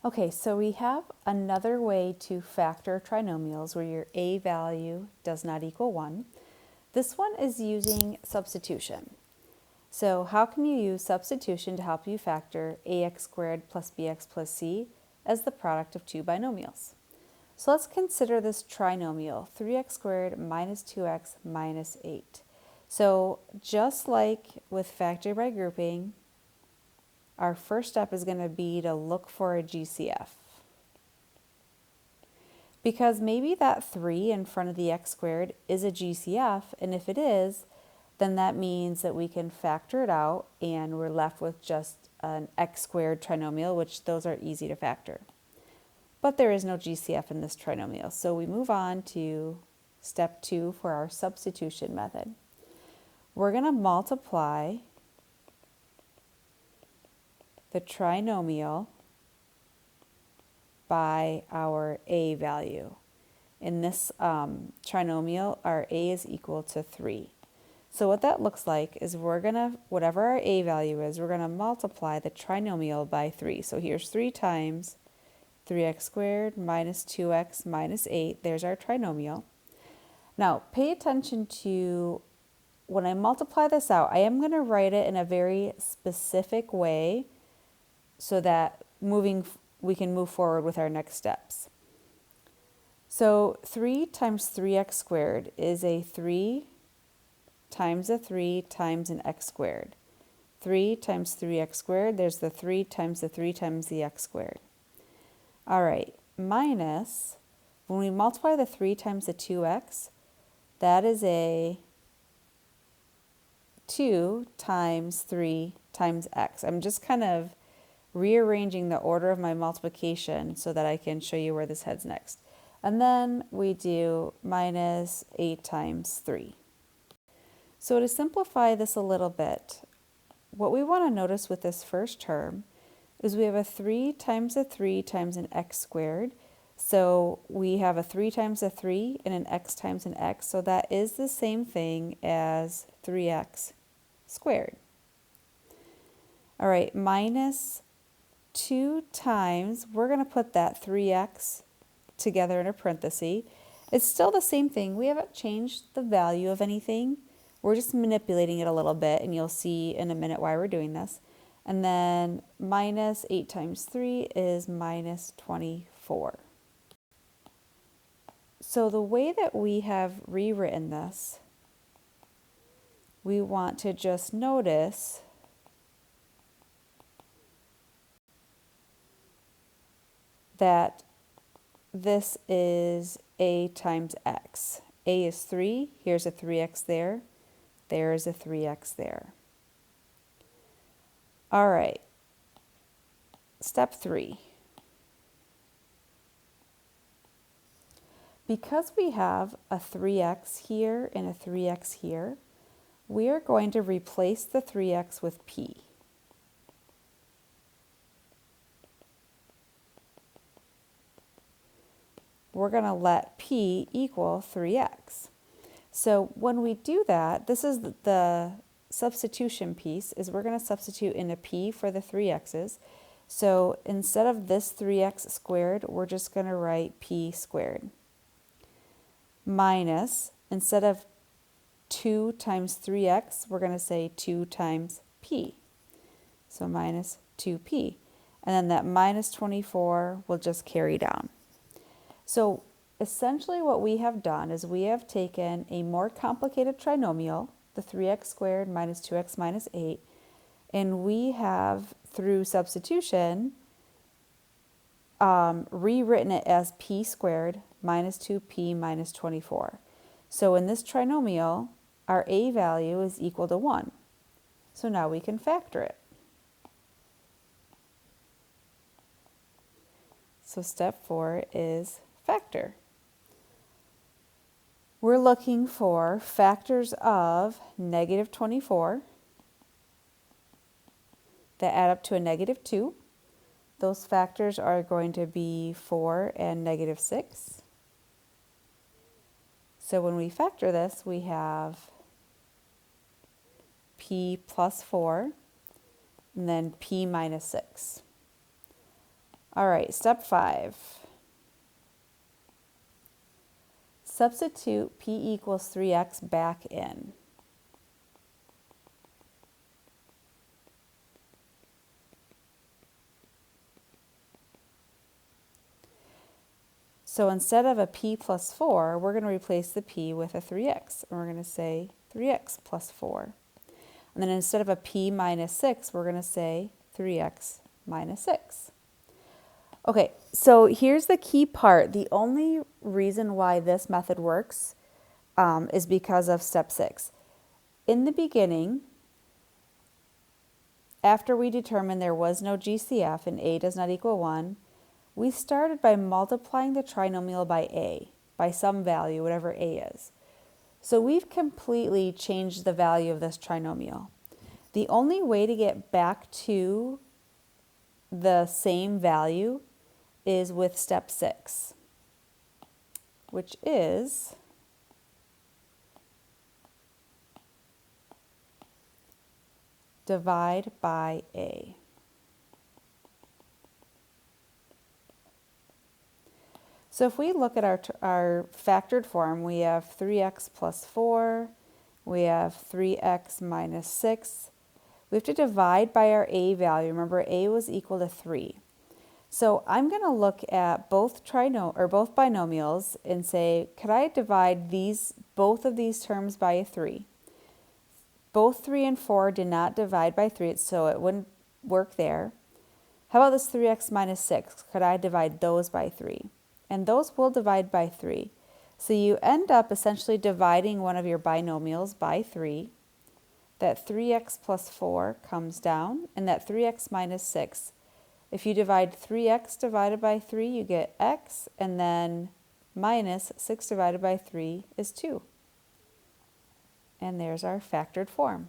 Okay, so we have another way to factor trinomials where your a value does not equal 1. This one is using substitution. So how can you use substitution to help you factor ax squared plus bx plus c as the product of two binomials? So let's consider this trinomial, 3x squared minus 2x minus 8. So just like with factor by grouping, our first step is going to be to look for a GCF. Because maybe that 3 in front of the x squared is a GCF, and if it is, then that means that we can factor it out and we're left with just an x squared trinomial, which those are easy to factor. But there is no GCF in this trinomial, so we move on to step 2 for our substitution method. We're going to multiply the trinomial by our a value. In this trinomial, our a is equal to 3. So what that looks like is we're going to, whatever our a value is, we're going to multiply the trinomial by 3. So here's 3 times 3x squared minus 2x minus 8. There's our trinomial. Now, pay attention to when I multiply this out, I am going to write it in a very specific way so that we can move forward with our next steps. So 3 times 3x squared is a 3 times a 3 times an x squared. 3 times 3x squared, there's the 3 times the 3 times the x squared. All right, minus, when we multiply the 3 times the 2x, that is a 2 times 3 times x. I'm just kind of rearranging the order of my multiplication so that I can show you where this heads next. And then we do minus 8 times 3. So to simplify this a little bit, what we want to notice with this first term is we have a 3 times a 3 times an x squared. So we have a 3 times a 3 and an x times an x. So that is the same thing as 3x squared. All right, minus 2 times, we're going to put that 3x together in a parenthesis. It's still the same thing. We haven't changed the value of anything. We're just manipulating it a little bit, and you'll see in a minute why we're doing this. And then minus 8 times 3 is minus 24. So the way that we have rewritten this, we want to just notice that this is a times x. A is 3, here's a 3x there, there is a 3x there. All right, step 3. Because we have a 3x here and a 3x here, we are going to replace the 3x with p. We're going to let p equal 3x. So when we do that, this is the substitution piece, is we're going to substitute in a p for the 3x's. So instead of this 3x squared, we're just going to write p squared. Minus, instead of 2 times 3x, we're going to say 2 times p. So minus 2p. And then that minus 24 will just carry down. So essentially what we have done is we have taken a more complicated trinomial, the 3x squared minus 2x minus 8, and we have, through substitution, rewritten it as p squared minus 2p minus 24. So in this trinomial, our a value is equal to 1. So now we can factor it. So step 4 is factor. We're looking for factors of negative 24 that add up to a negative 2. Those factors are going to be 4 and negative 6. So when we factor this, we have p plus 4 and then p minus 6. All right, step 5. Substitute p equals 3x back in. So instead of a p plus 4, we're going to replace the p with a 3x. And we're going to say 3x plus 4. And then instead of a p minus 6, we're going to say 3x minus 6. Okay, so here's the key part. The only reason why this method works is because of step 6. In the beginning, after we determined there was no GCF and a does not equal 1, we started by multiplying the trinomial by a, by some value, whatever a is. So we've completely changed the value of this trinomial. The only way to get back to the same value is with step 6, which is divide by a. So if we look at our factored form, we have 3x plus 4, we have 3x minus 6. We have to divide by our a value. Remember, a was equal to 3. So I'm going to look at both binomials and say, could I divide both of these terms by a 3? Both 3 and 4 did not divide by 3, so it wouldn't work there. How about this 3x minus 6? Could I divide those by 3? And those will divide by 3. So you end up essentially dividing one of your binomials by 3. That 3x plus 4 comes down, and that 3x minus 6. If you divide 3x divided by 3, you get x, and then minus 6 divided by 3 is 2. And there's our factored form.